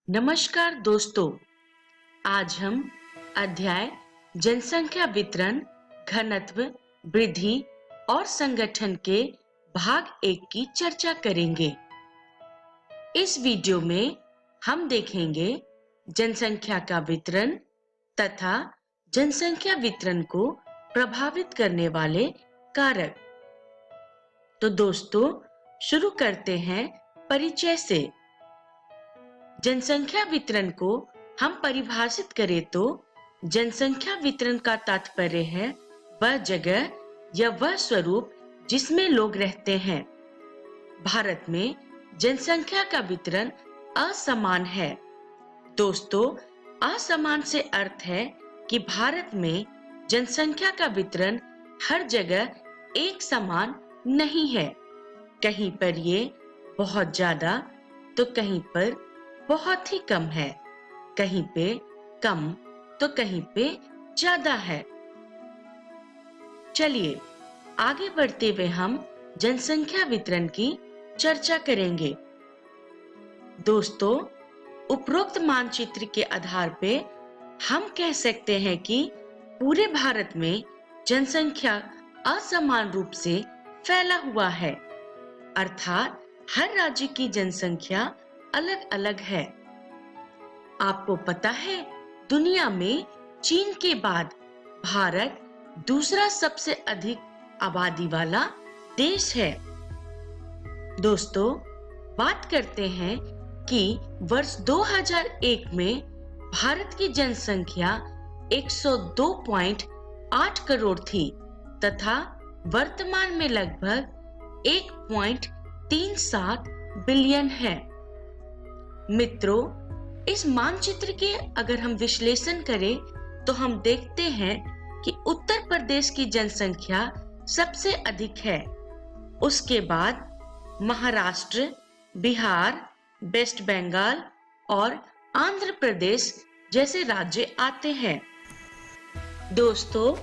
नमस्कार दोस्तों, आज हम अध्याय जनसंख्या वितरण, घनत्व, वृद्धि और संगठन के भाग 1 की चर्चा करेंगे। इस वीडियो में हम देखेंगे जनसंख्या का वितरण तथा जनसंख्या वितरण को प्रभावित करने वाले कारक। तो दोस्तों, शुरू करते हैं परिचय से। जनसंख्या वितरण को हम परिभाषित करें तो जनसंख्या वितरण का तात्पर्य है वह जगह या वह स्वरूप जिसमें लोग रहते हैं। भारत में जनसंख्या का वितरण असमान है। दोस्तों, असमान से अर्थ है कि भारत में जनसंख्या का वितरण हर जगह एक समान नहीं है। कहीं पर ये बहुत ज्यादा तो कहीं पर बहुत ही कम है, कहीं पे कम तो कहीं पे ज्यादा है। चलिए आगे बढ़ते हुए हम जनसंख्या वितरण की चर्चा करेंगे। दोस्तों, उपरोक्त मानचित्र के आधार पे हम कह सकते हैं कि पूरे भारत में जनसंख्या असमान रूप से फैला हुआ है, अर्थात हर राज्य की जनसंख्या अलग अलग है। आपको पता है, दुनिया में चीन के बाद भारत दूसरा सबसे अधिक आबादी वाला देश है। दोस्तों, बात करते हैं कि वर्ष 2001 में भारत की जनसंख्या 102.8 करोड़ थी तथा वर्तमान में लगभग 1.37 बिलियन है। मित्रों, इस मानचित्र के अगर हम विश्लेषण करें तो हम देखते हैं कि उत्तर प्रदेश की जनसंख्या सबसे अधिक है। उसके बाद महाराष्ट्र, बिहार, वेस्ट बंगाल और आंध्र प्रदेश जैसे राज्य आते हैं। दोस्तों,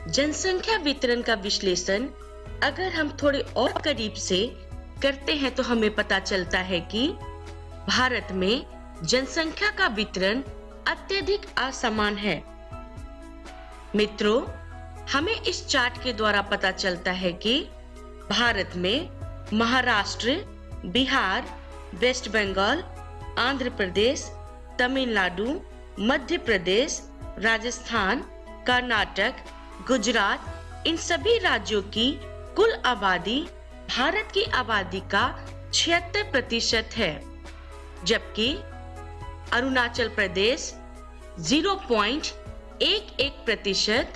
जनसंख्या वितरण का विश्लेषण अगर हम थोड़े और करीब से करते हैं तो हमें पता चलता है कि भारत में जनसंख्या का वितरण अत्यधिक असमान है। मित्रों, हमें इस चार्ट के द्वारा पता चलता है कि भारत में महाराष्ट्र, बिहार, वेस्ट बंगाल, आंध्र प्रदेश, तमिलनाडु, मध्य प्रदेश, राजस्थान, कर्नाटक, गुजरात, इन सभी राज्यों की कुल आबादी भारत की आबादी का 76% है, जबकि अरुणाचल प्रदेश 0.11%,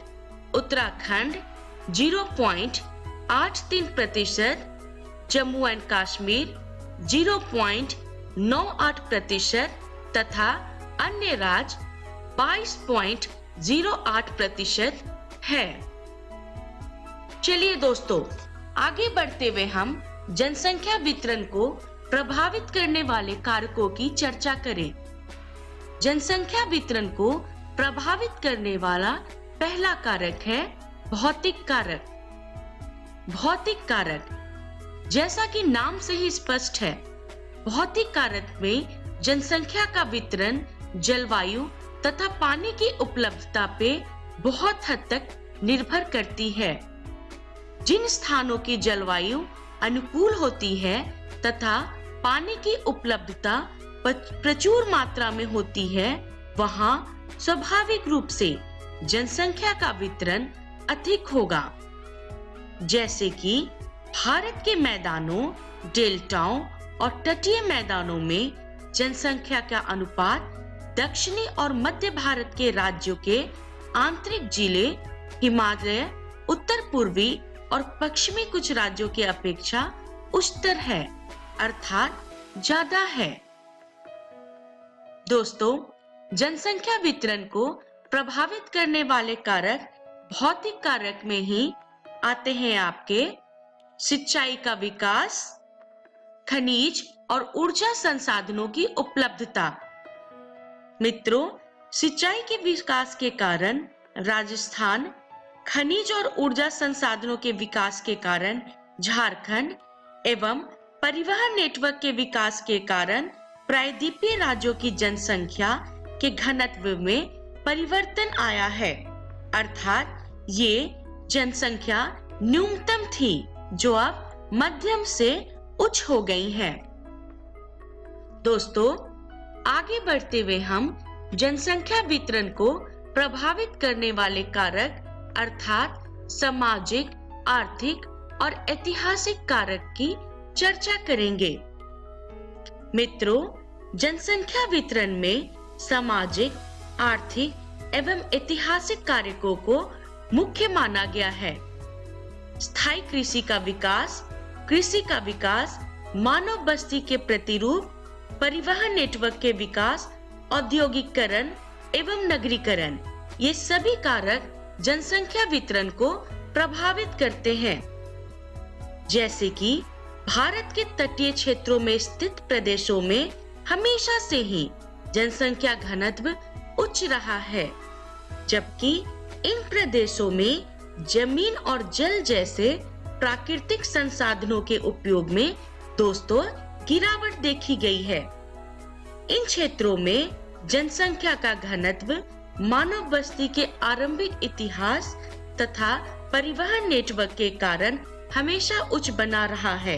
उत्तराखंड 0.83%, जम्मू एंड कश्मीर 0.98% तथा अन्य राज्य 22.08% है। चलिए दोस्तों, आगे बढ़ते हुए हम जनसंख्या वितरण को प्रभावित करने वाले कारकों की चर्चा करें। जनसंख्या वितरण को प्रभावित करने वाला पहला कारक है भौतिक कारक। भौतिक कारक, जैसा कि नाम से ही स्पष्ट है, भौतिक कारक में जनसंख्या का वितरण जलवायु तथा पानी की उपलब्धता पे बहुत हद तक निर्भर करती है। जिन स्थानों की जलवायु अनुकूल होती है तथा पानी की उपलब्धता प्रचुर मात्रा में होती है, वहां स्वाभाविक रूप से जनसंख्या का वितरण अधिक होगा। जैसे कि भारत के मैदानों, डेल्टाओं और तटीय मैदानों में जनसंख्या का अनुपात दक्षिणी और मध्य भारत के राज्यों के आंतरिक जिले, हिमालय, उत्तर पूर्वी और पश्चिमी कुछ राज्यों की अपेक्षा उच्चतर है, अर्थात ज्यादा है। दोस्तों, जनसंख्या वितरण को प्रभावित करने वाले कारक भौतिक कारक में ही आते हैं आपके सिंचाई का विकास, खनिज और ऊर्जा संसाधनों की उपलब्धता। मित्रों, सिंचाई के विकास के कारण राजस्थान, खनिज और ऊर्जा संसाधनों के विकास के कारण झारखंड एवं परिवहन नेटवर्क के विकास के कारण प्रायद्वीपीय राज्यों की जनसंख्या के घनत्व में परिवर्तन आया है, अर्थात ये जनसंख्या न्यूनतम थी जो अब मध्यम से उच्च हो गई है। दोस्तों, आगे बढ़ते हुए हम जनसंख्या वितरण को प्रभावित करने वाले कारक अर्थात सामाजिक, आर्थिक और ऐतिहासिक कारक की चर्चा करेंगे। मित्रों, जनसंख्या वितरण में सामाजिक, आर्थिक एवं ऐतिहासिक कारकों को मुख्य माना गया है। स्थायी कृषि का विकास, मानव बस्ती के प्रतिरूप, परिवहन नेटवर्क के विकास, औद्योगिकरण एवं नगरीकरण, ये सभी कारक जनसंख्या वितरण को प्रभावित करते हैं। जैसे कि भारत के तटीय क्षेत्रों में स्थित प्रदेशों में हमेशा से ही जनसंख्या घनत्व उच्च रहा है, जबकि इन प्रदेशों में जमीन और जल जैसे प्राकृतिक संसाधनों के उपयोग में दोस्तों गिरावट देखी गई है। इन क्षेत्रों में जनसंख्या का घनत्व मानव बस्ती के आरंभिक इतिहास तथा परिवहन नेटवर्क के कारण हमेशा उच्च बना रहा है।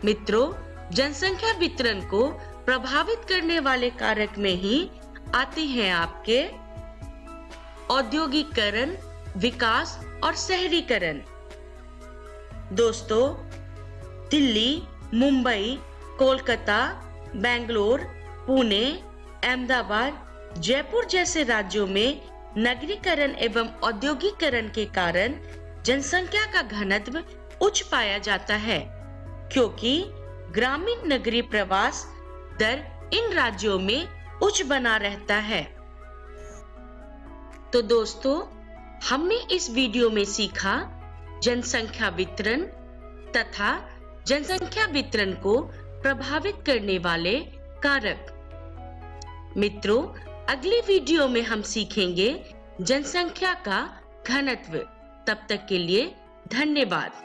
मित्रों, जनसंख्या वितरण को प्रभावित करने वाले कारक में ही आते हैं आपके औद्योगिकरण, विकास और शहरीकरण। दोस्तों, दिल्ली, मुंबई, कोलकाता, बेंगलोर, पुणे, अहमदाबाद, जयपुर जैसे राज्यों में नगरीकरण एवं औद्योगिकरण के कारण जनसंख्या का घनत्व उच्च पाया जाता है, क्योंकि ग्रामीण नगरीय प्रवास दर इन राज्यों में उच्च बना रहता है। तो दोस्तों, हमने इस वीडियो में सीखा जनसंख्या वितरण तथा जनसंख्या वितरण को प्रभावित करने वाले कारक। मित्रों, अगले वीडियो में हम सीखेंगे जनसंख्या का घनत्व। तब तक के लिए धन्यवाद।